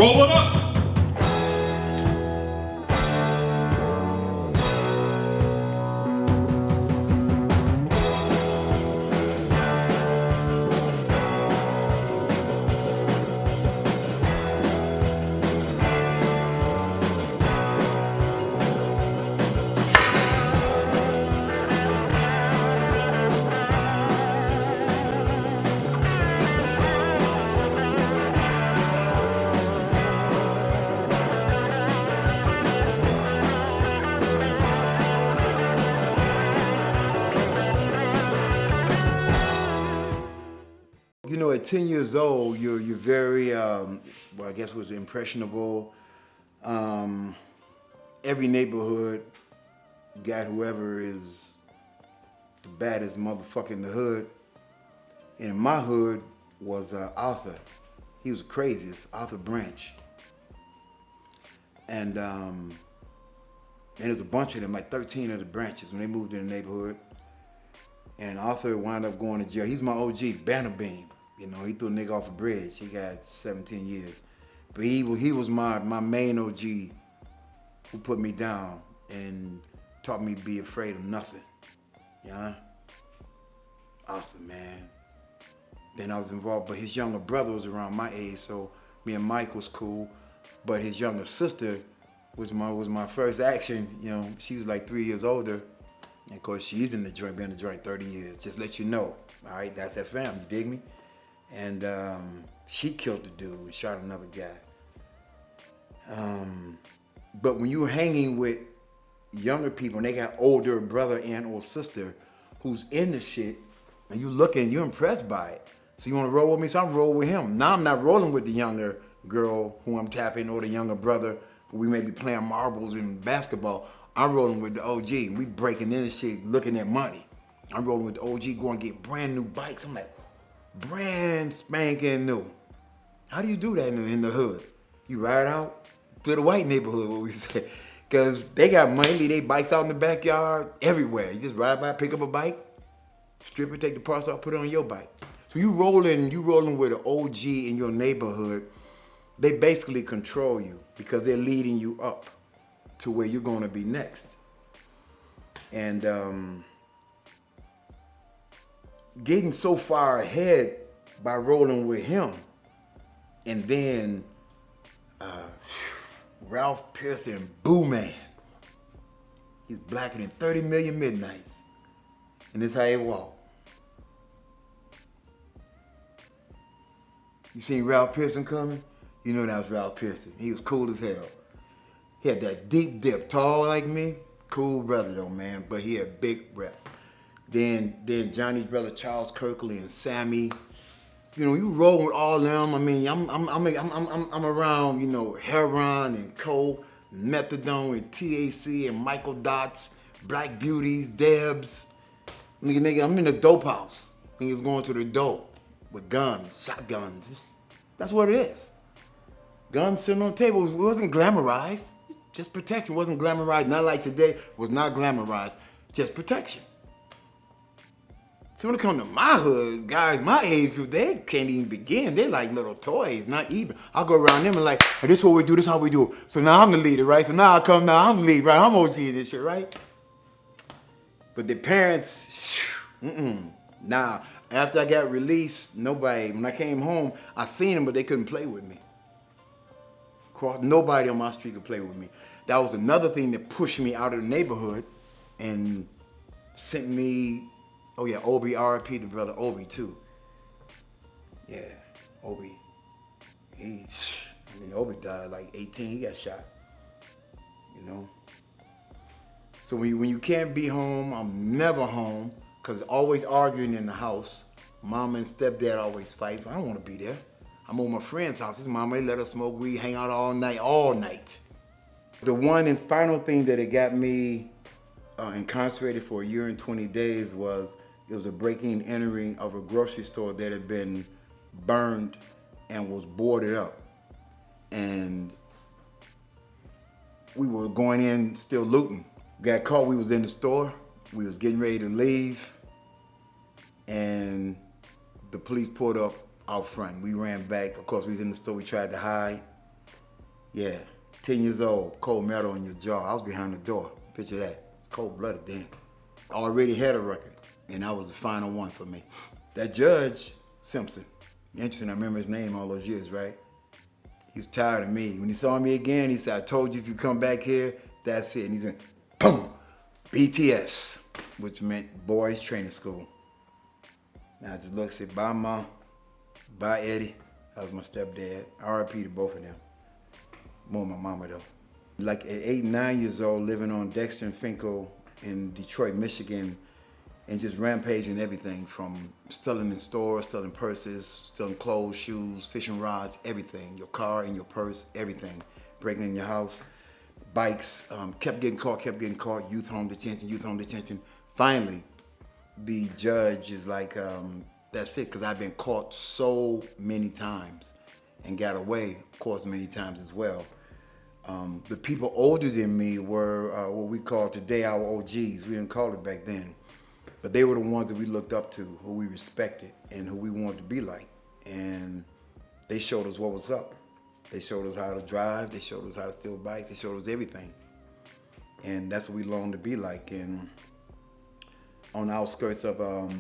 Roll it up. You know, at 10 years old, you're very, well, I guess it was impressionable. Every neighborhood got whoever is the baddest motherfucker in the hood. And in my hood was Arthur. He was the craziest, Arthur Branch. And there's a bunch of them, like 13 of the branches when they moved in the neighborhood. And Arthur wound up going to jail. He's my OG, Banner Beam. You know, he threw a nigga off a bridge. He got 17 years. But he was my main OG who put me down and taught me to be afraid of nothing. Yeah? Arthur, man. Then I was involved, but his younger brother was around my age, so me and Mike was cool. But his younger sister was my first action. You know, she was like 3 years older. And of course, she's in the joint, been in the joint 30 years. Just let you know, all right? That's that family, you dig me? And she killed the dude and shot another guy. But when you're hanging with younger people and they got older brother and or sister who's in the shit, and you looking, you're impressed by it. So you want to roll with me? So I'm rolling with him. Now I'm not rolling with the younger girl who I'm tapping or the younger brother who we may be playing marbles and basketball. I'm rolling with the OG. We breaking in the shit, looking at money. I'm rolling with the OG, going to get brand new bikes. I'm like, brand spanking new. How do you do that in the hood? You ride out to the white neighborhood, what we say. Because they got money, leave their bikes out in the backyard, everywhere. You just ride by, pick up a bike, strip it, take the parts off, put it on your bike. So you rolling with an OG in your neighborhood, they basically control you because they're leading you up to where you're going to be next. And getting so far ahead by rolling with him, and then Ralph Pearson, Boo Man. He's blacker than 30 million midnights. And this how he walk. You seen Ralph Pearson coming? You know that was Ralph Pearson. He was cool as hell. He had that deep dip, tall like me. Cool brother though, man, but he had big rep. Then Johnny's brother Charles Kirkley and Sammy. You know, you roll with all them. I mean, I'm around, you know, heroin and coke, methadone and THC and Michael Dots, Black Beauties, Debs. Nigga, I'm in the dope house. Niggas going to the dope with guns, shotguns. That's what it is. Guns sitting on the table. It wasn't glamorized. Just protection. It wasn't glamorized. Not like today. It was not glamorized. Just protection. So when it comes to my hood, guys my age group, they can't even begin. They're like little toys, not even. I'll go around them and like, hey, this is what we do, this is how we do it. So now I'm the leader, right? So now I'm the lead, right? I'm OG in this shit, right? But the parents, nah. After I got released, nobody, when I came home, I seen them, but they couldn't play with me. Nobody on my street could play with me. That was another thing that pushed me out of the neighborhood and sent me, oh yeah, Obi, R.I.P. the brother Obi too. Yeah, Obi. Obi died like 18, he got shot, you know? So when you can't be home, I'm never home, because always arguing in the house. Mom and stepdad always fight, so I don't want to be there. I'm on my friend's house. His mama, they let us smoke weed, hang out all night. The one and final thing that it got me incarcerated for 1 year and 20 days was, it was a breaking and entering of a grocery store that had been burned and was boarded up. And we were going in still looting. Got caught, we was in the store. We was getting ready to leave. And the police pulled up out front. We ran back. Of course, we was in the store, we tried to hide. Yeah, 10 years old, cold metal in your jaw. I was behind the door. Picture that. It's cold-blooded then. I already had a record, and that was the final one for me. That judge, Simpson, interesting, I remember his name all those years, right? He was tired of me. When he saw me again, he said, I told you if you come back here, that's it. And he went, boom, BTS, which meant Boys Training School. Now I just looked and said, bye, Mom. Bye, Eddie. That was my stepdad. RIP to both of them. More my mama, though. Like at 8, 9 years old, living on Dexter and Finkel in Detroit, Michigan, and just rampaging everything from stealing in stores, stealing purses, stealing clothes, shoes, fishing rods, everything. Your car and your purse, everything. Breaking in your house, bikes, kept getting caught, youth home detention. Finally, the judge is like, that's it, because I've been caught so many times and got away, of course, many times as well. The people older than me were what we call today our OGs. We didn't call it back then. But they were the ones that we looked up to, who we respected, and who we wanted to be like. And they showed us what was up. They showed us how to drive. They showed us how to steal bikes. They showed us everything. And that's what we longed to be like. And on the outskirts of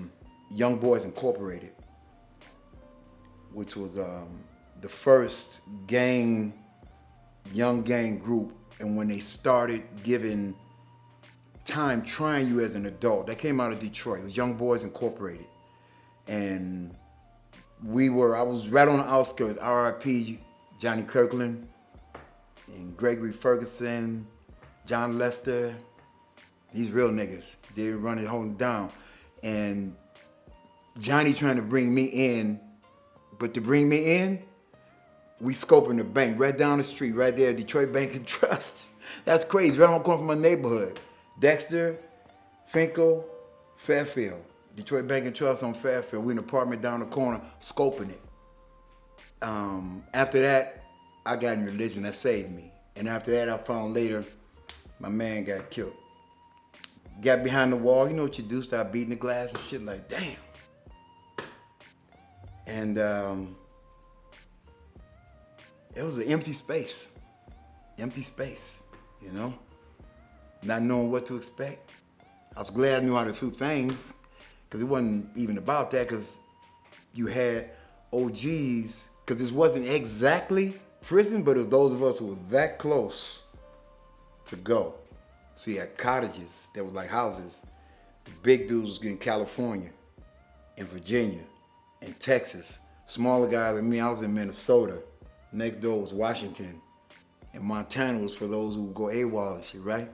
Young Boys Incorporated, which was the first young gang group, and when they started giving time trying you as an adult. That came out of Detroit. It was Young Boys Incorporated. And I was right on the outskirts, RIP, Johnny Kirkland, and Gregory Ferguson, John Lester, these real niggas. They were running, holding down. And Johnny trying to bring me in, but to bring me in, we scoping the bank right down the street, right there, Detroit Bank and Trust. That's crazy, right on the corner from my neighborhood. Dexter, Finkel, Fairfield. Detroit Bank and Trust on Fairfield. We in an apartment down the corner, scoping it. After that, I got in religion. That saved me. And after that, I found later, my man got killed. Got behind the wall. You know what you do? Start beating the glass and shit like, damn. And it was an empty space. Empty space, you know? Not knowing what to expect. I was glad I knew how to do things, because it wasn't even about that, because you had OGs, because this wasn't exactly prison, but it was those of us who were that close to go. So you had cottages that were like houses. The big dudes was in California, in Virginia, in Texas. Smaller guys like me, I was in Minnesota. Next door was Washington. And Montana was for those who would go AWOL and shit, right?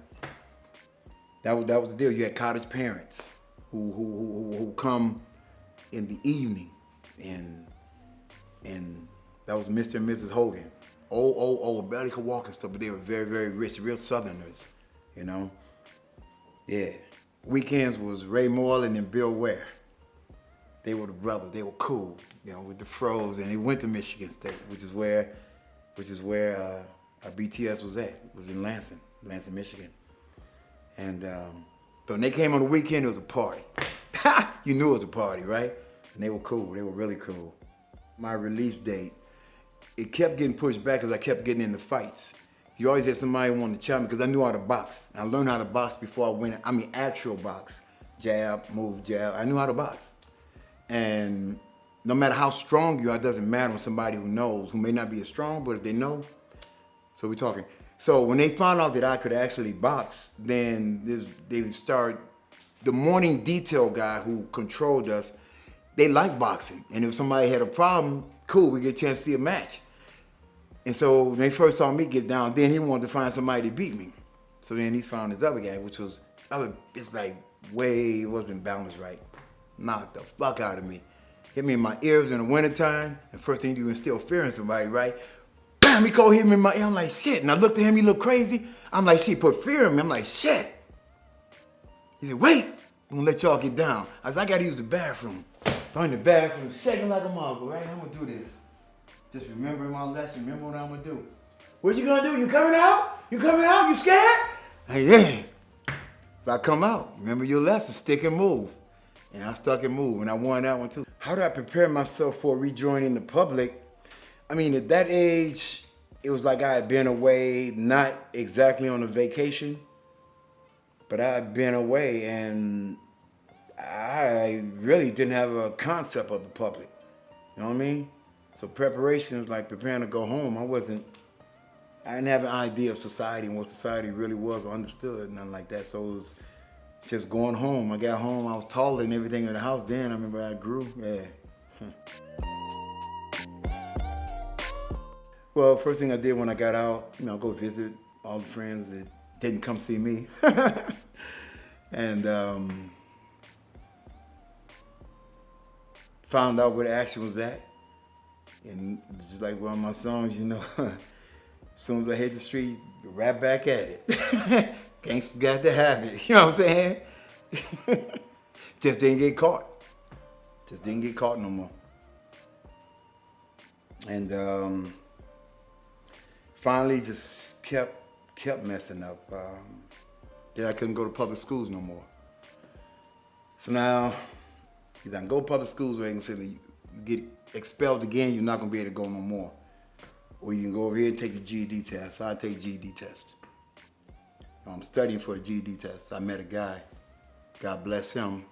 That was the deal. You had cottage parents who come in the evening, and that was Mr. and Mrs. Hogan. Barely could walk and stuff, but they were very, very rich, real Southerners, you know? Yeah. Weekends was Ray Moreland and Bill Ware. They were the brothers. They were cool, you know, with the fros, and they went to Michigan State, which is where BTS was at. It was in Lansing, Michigan. And but when they came on the weekend, it was a party. You knew it was a party, right? And they were cool. They were really cool. My release date, it kept getting pushed back because I kept getting into fights. You always had somebody who wanted to challenge me because I knew how to box. I learned how to box before I went. I mean, actual box. Jab, move, jab. I knew how to box. And no matter how strong you are, it doesn't matter when somebody who knows, who may not be as strong, but if they know. So we're talking. So when they found out that I could actually box, then they would start, the morning detail guy who controlled us, they liked boxing. And if somebody had a problem, cool, we get a chance to see a match. And so when they first saw me get down, then he wanted to find somebody to beat me. So then he found this other guy, which was, it's like way, it wasn't balanced right. Knocked the fuck out of me. Hit me in my ears in the wintertime, and first thing you do is instill fear in somebody, right? Bam, he hit me in my ear, I'm like, shit. And I looked at him, he looked crazy. I'm like, shit, put fear in me. I'm like, shit. He said, wait, I'm gonna let y'all get down. I said, I gotta use the bathroom. I'm in the bathroom, shaking like a mother, right? I'm gonna do this. Just remembering my lesson, remember what I'm gonna do. What you gonna do? You coming out? You coming out? You scared? Hey, yeah. So I come out, remember your lesson, stick and move. And I stuck and moved, and I won that one too. How do I prepare myself for rejoining the public? I mean, at that age, it was like I had been away, not exactly on a vacation, but I had been away and I really didn't have a concept of the public. You know what I mean? So preparation was like preparing to go home. I didn't have an idea of society and what society really was or understood, nothing like that. So it was just going home. I got home, I was taller than everything in the house then. I remember I grew, yeah. Well, first thing I did when I got out, go visit all the friends that didn't come see me. And found out where the action was at. And just like one of my songs, as soon as I hit the street, right back at it. Gangsters got to have it, you know what I'm saying? Just didn't get caught. Just didn't get caught no more. And finally just kept messing up. Then I couldn't go to public schools no more. So now, either I can go to public schools or they can say you get expelled again, you're not gonna be able to go no more. Or you can go over here and take the GED test. So I take GED test. I'm studying for the GED test. I met a guy, God bless him,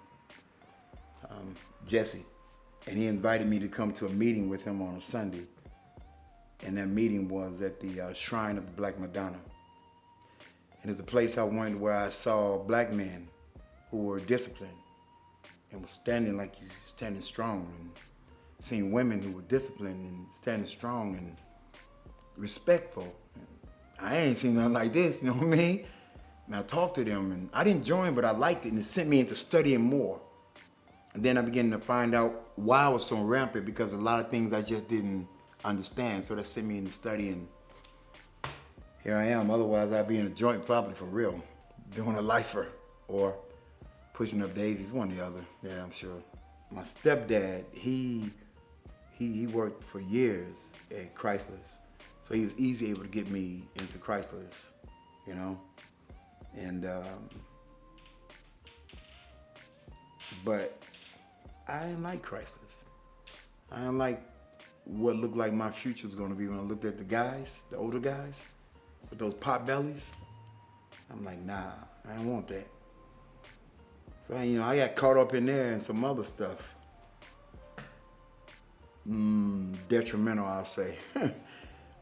Jesse, and he invited me to come to a meeting with him on a Sunday. And that meeting was at the Shrine of the Black Madonna. And it's a place I went where I saw black men who were disciplined and were standing like you standing strong, and seeing women who were disciplined and standing strong and respectful. I ain't seen nothing like this, you know what I mean? And I talked to them, and I didn't join, but I liked it, and it sent me into studying more. And then I began to find out why I was so rampant, because a lot of things I just didn't understand. So that sent me into studying. Here I am. Otherwise, I'd be in a joint probably for real, doing a lifer or pushing up daisies, one or the other. Yeah, I'm sure. My stepdad, he worked for years at Chrysler's, so he was easy able to get me into Chrysler's, And but I didn't like Chrysler's. I didn't like what looked like my future was going to be when I looked at the guys, the older guys, with those pot bellies. I'm like, nah, I don't want that. So, I got caught up in there and some other stuff. Detrimental, I'll say.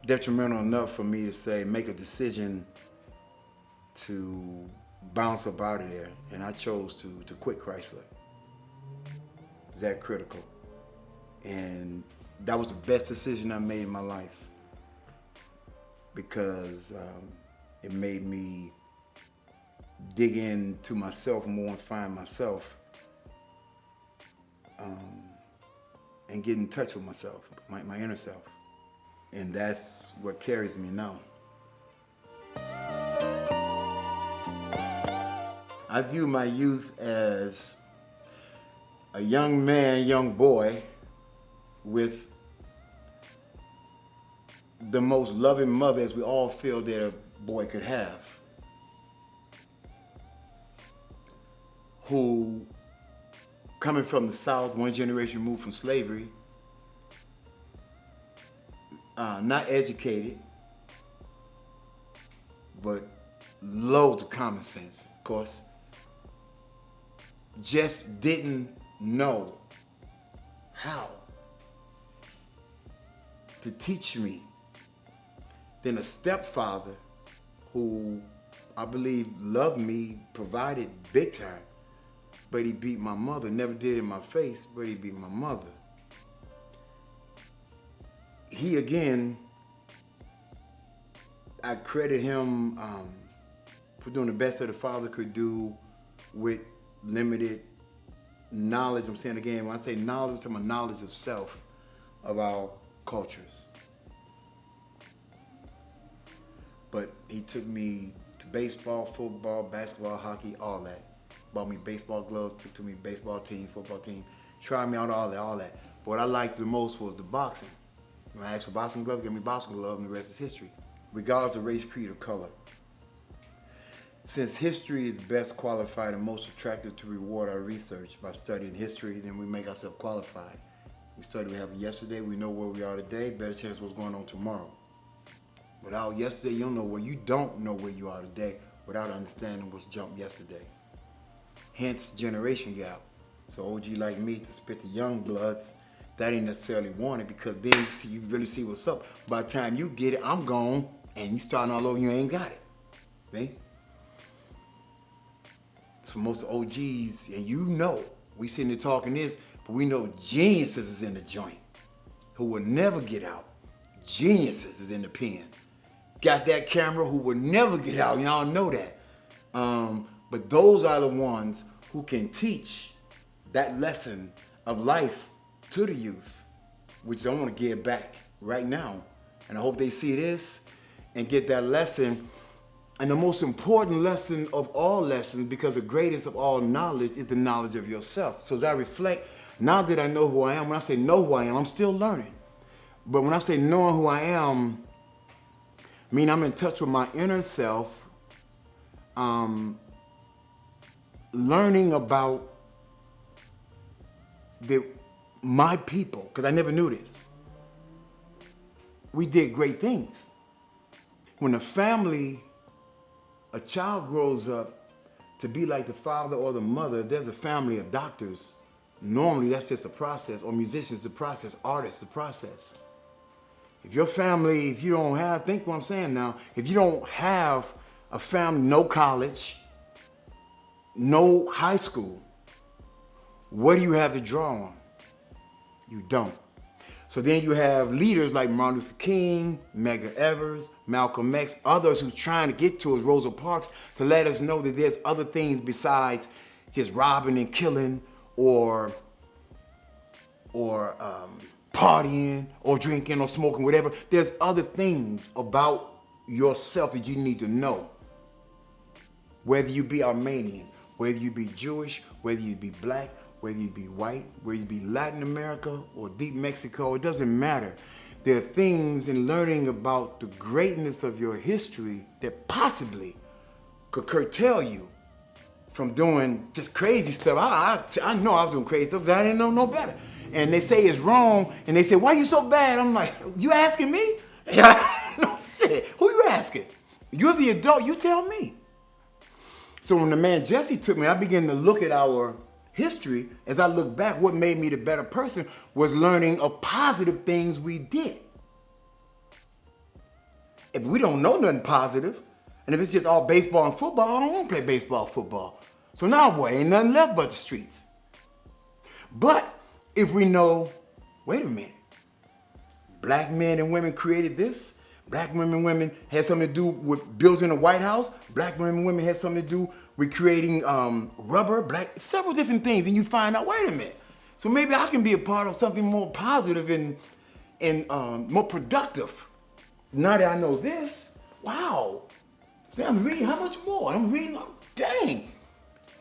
Detrimental enough for me to say, make a decision to bounce up out of there. And I chose to quit Chrysler. It's that critical. And that was the best decision I made in my life, because it made me dig into myself more and find myself, and get in touch with myself, my inner self. And that's what carries me now. I view my youth as a young man, young boy, with the most loving mother, as we all feel that a boy could have, who, coming from the South, one generation removed from slavery, not educated, but loads of common sense, of course, just didn't know how to teach me. Then a stepfather who I believe loved me, provided big time, but he beat my mother. Never did it in my face, but he beat my mother. He, again, I credit him for doing the best that a father could do with limited knowledge. I'm saying again, when I say knowledge, I'm talking about knowledge of self, of our cultures. But he took me to baseball, football, basketball, hockey, all that. Bought me baseball gloves, took me baseball team, football team, tried me out, all that. But what I liked the most was the boxing. When I asked for boxing gloves, give me boxing gloves, and the rest is history, regardless of race, creed, or color. Since history is best qualified and most attractive to reward our research by studying history, then we make ourselves qualified. We study what happened yesterday, we know where we are today, better chance of what's going on tomorrow. Without yesterday, you don't know where you are today without understanding what's jumped yesterday. Hence, generation gap. So OG like me to spit the young bloods, that ain't necessarily wanted, because then you really see what's up. By the time you get it, I'm gone, and you starting all over, you ain't got it. See? So most OGs, and we sitting there talking this, but we know geniuses is in the joint who will never get out. Geniuses is in the pen. Got that camera who will never get out. Y'all know that. But those are the ones who can teach that lesson of life to the youth, which I want to give back right now. And I hope they see this and get that lesson. And the most important lesson of all lessons, because the greatest of all knowledge is the knowledge of yourself. So as I reflect, now that I know who I am, when I say know who I am, I'm still learning. But when I say knowing who I am, I mean I'm in touch with my inner self, learning about my people, because I never knew this. We did great things. When a child grows up to be like the father or the mother, there's a family of doctors. Normally that's just a process, or musicians, the process, artists, the process. If your family, if you don't have, think what I'm saying now, if you don't have a family, no college, no high school, what do you have to draw on? You don't. So then you have leaders like Martin Luther King, Medgar Evers, Malcolm X, others who's trying to get to us, Rosa Parks, to let us know that there's other things besides just robbing and killing or partying or drinking or smoking, whatever. There's other things about yourself that you need to know. Whether you be Armenian, whether you be Jewish, whether you be black, whether you be white, whether you be Latin America or deep Mexico, it doesn't matter. There are things in learning about the greatness of your history that possibly could curtail you from doing just crazy stuff. I know I was doing crazy stuff because I didn't know no better. And they say it's wrong, and they say, why you so bad? I'm like, you asking me? No shit, who you asking? You're the adult, you tell me. So when the man Jesse took me, I began to look at our history. As I look back, what made me the better person was learning of positive things we did. If we don't know nothing positive, and if it's just all baseball and football, I don't want to play baseball, football. So now, boy, ain't nothing left but the streets. But if we know, wait a minute, black men and women created this, black women and women had something to do with building a White House, black women and women had something to do with creating rubber, several different things, and you find out, wait a minute, so maybe I can be a part of something more positive and more productive. Now that I know this, wow. See, I'm reading, how much more? I'm reading, dang.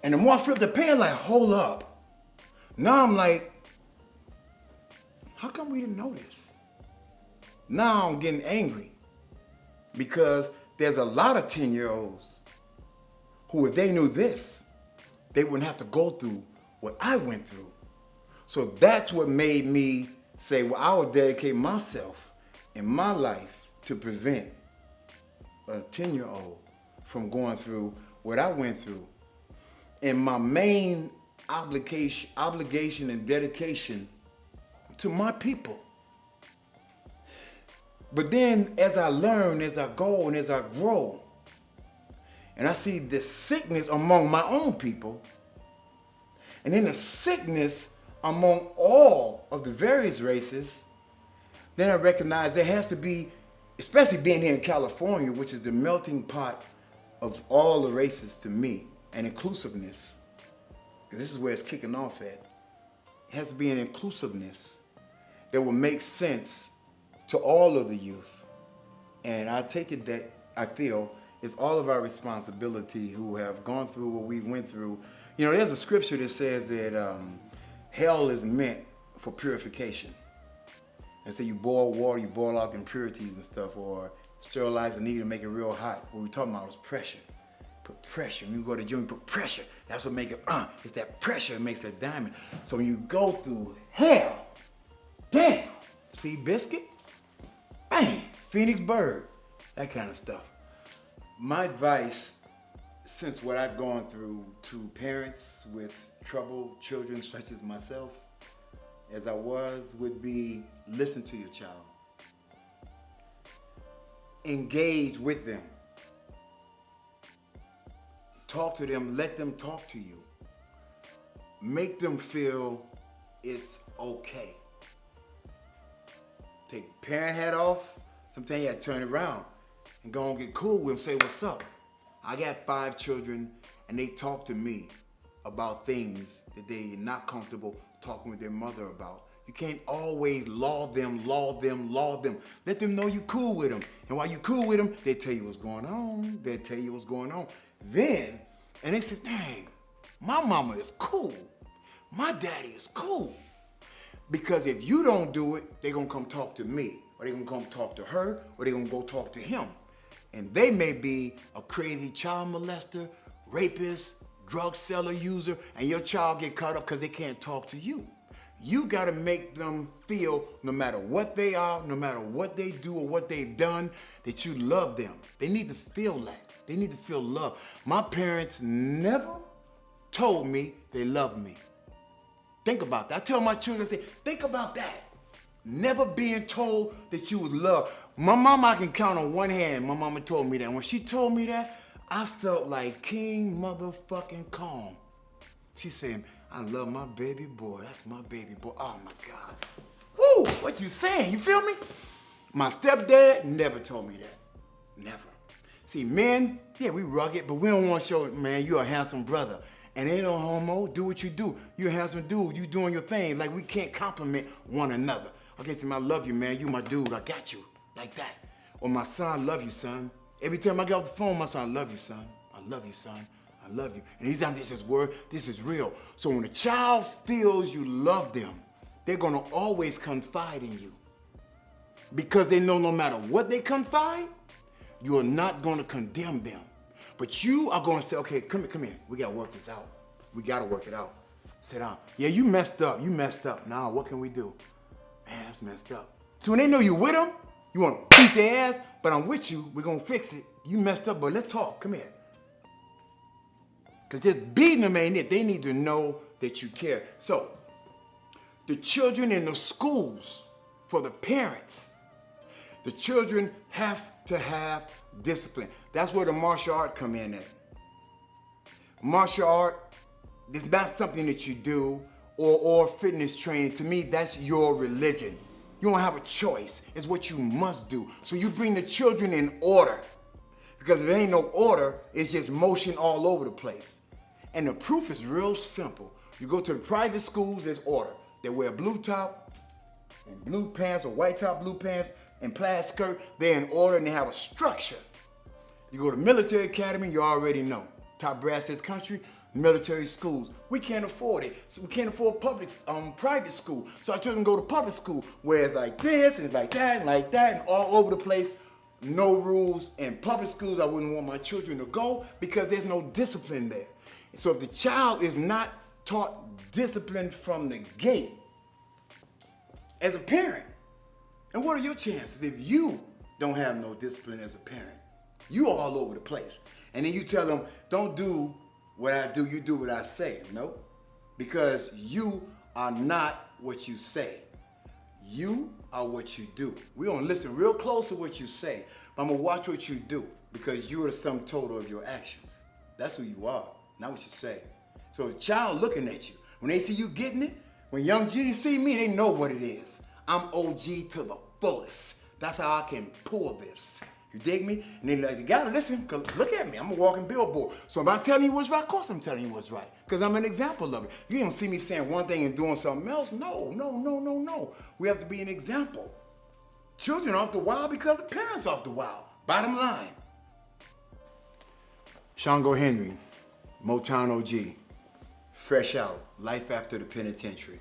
And the more I flip the pen, like, hold up. Now I'm like, how come we didn't know this? Now I'm getting angry because there's a lot of 10-year-olds who, if they knew this, they wouldn't have to go through what I went through. So that's what made me say, well, I will dedicate myself in my life to prevent a 10-year-old from going through what I went through. And my main obligation and dedication to my people. But then as I learn, as I go, and as I grow, and I see the sickness among my own people, and then the sickness among all of the various races, then I recognize there has to be, especially being here in California, which is the melting pot of all the races to me, and inclusiveness, because this is where it's kicking off at. It has to be an inclusiveness that will make sense to all of the youth. And I take it that I feel it's all of our responsibility who have gone through what we went through. You know, there's a scripture that says that hell is meant for purification. And so you boil water, you boil out the impurities and stuff, or sterilize the needle and make it real hot. What we're talking about is pressure. Put pressure. When you go to the gym, you put pressure. That's what makes it, it's that pressure that makes it a diamond. So when you go through hell, damn, see biscuit? Bang, Phoenix bird. that kind of stuff. My advice, since what I've gone through, to parents with troubled children such as myself, as I was, would be listen to your child. Engage with them. Talk to them, let them talk to you. Make them feel it's okay. Take the parent hat off. Sometimes you have to turn it around and go and get cool with them, say, what's up? I got 5 children and they talk to me about things that they're not comfortable talking with their mother about. You can't always law them. Let them know you cool with them. And while you cool with them, they tell you what's going on. Then, and they say, dang, my mama is cool. My daddy is cool. Because if you don't do it, they're gonna come talk to me, or they're gonna come talk to her, or they're gonna go talk to him. And they may be a crazy child molester, rapist, drug seller, user, and your child get caught up because they can't talk to you. You gotta make them feel, no matter what they are, no matter what they do or what they've done, that you love them. They need to feel that. They need to feel love. My parents never told me they loved me. Think about that. I tell my children, I say, think about that. Never being told that you was loved. My mama, I can count on one hand. My mama told me that. When she told me that, I felt like King motherfucking Kong. She said, I love my baby boy. That's my baby boy. Oh my God. Woo, what you saying? You feel me? My stepdad never told me that. Never. See, men, yeah, we rugged, but we don't want to show, man, you're a handsome brother. And ain't no homo, do what you do. You're a handsome dude, you doing your thing. Like, we can't compliment one another. Okay, so I love you, man. You my dude, I got you. Like that. Or my son, I love you, son. Every time I get off the phone, my son, I love you, son. I love you, son. I love you. And he's done this is word, this is real. So when a child feels you love them, they're gonna always confide in you. Because they know no matter what they confide, you are not gonna condemn them. But you are gonna say, okay, come here. We gotta work this out. We gotta work it out. Sit down. Yeah, you messed up. Now, what can we do? Man, that's messed up. So when they know you're with them, you wanna beat their ass, but I'm with you, we're gonna fix it. You messed up, but let's talk, come here. Because just beating them ain't it. They need to know that you care. So, the children in the schools, for the parents, the children have to have discipline. That's where the martial art come in at. Martial art is not something that you do or fitness training. To me, that's your religion. You don't have a choice. It's what you must do. So you bring the children in order. Because if there ain't no order, it's just motion all over the place. And the proof is real simple. You go to the private schools, there's order. They wear blue top and blue pants, or white top, blue pants, and plaid skirt. They're in order and they have a structure. You go to military academy, you already know. Top brass this country, military schools. We can't afford it. So we can't afford private school. So our children go to public school where it's like this and like that and all over the place. No rules. In public schools, I wouldn't want my children to go because there's no discipline there. So if the child is not taught discipline from the gate, as a parent, and what are your chances if you don't have no discipline as a parent? You are all over the place. And then you tell them, don't do what I do, you do what I say. No, because you are not what you say. You are what you do. We're gonna listen real close to what you say, but I'm gonna watch what you do because you are the sum total of your actions. That's who you are, not what you say. So a child looking at you, when they see you getting it, when young G's see me, they know what it is. I'm OG to the fullest. That's how I can pull this. You dig me? And then like, you gotta listen, cause look at me, I'm a walking billboard. So if I'm telling you what's right, of course I'm telling you what's right. Cause I'm an example of it. You don't see me saying one thing and doing something else. No. We have to be an example. Children off the wild because the parents off the wild. Bottom line. Shango Henry, Mohtown OG, fresh out, life after the penitentiary.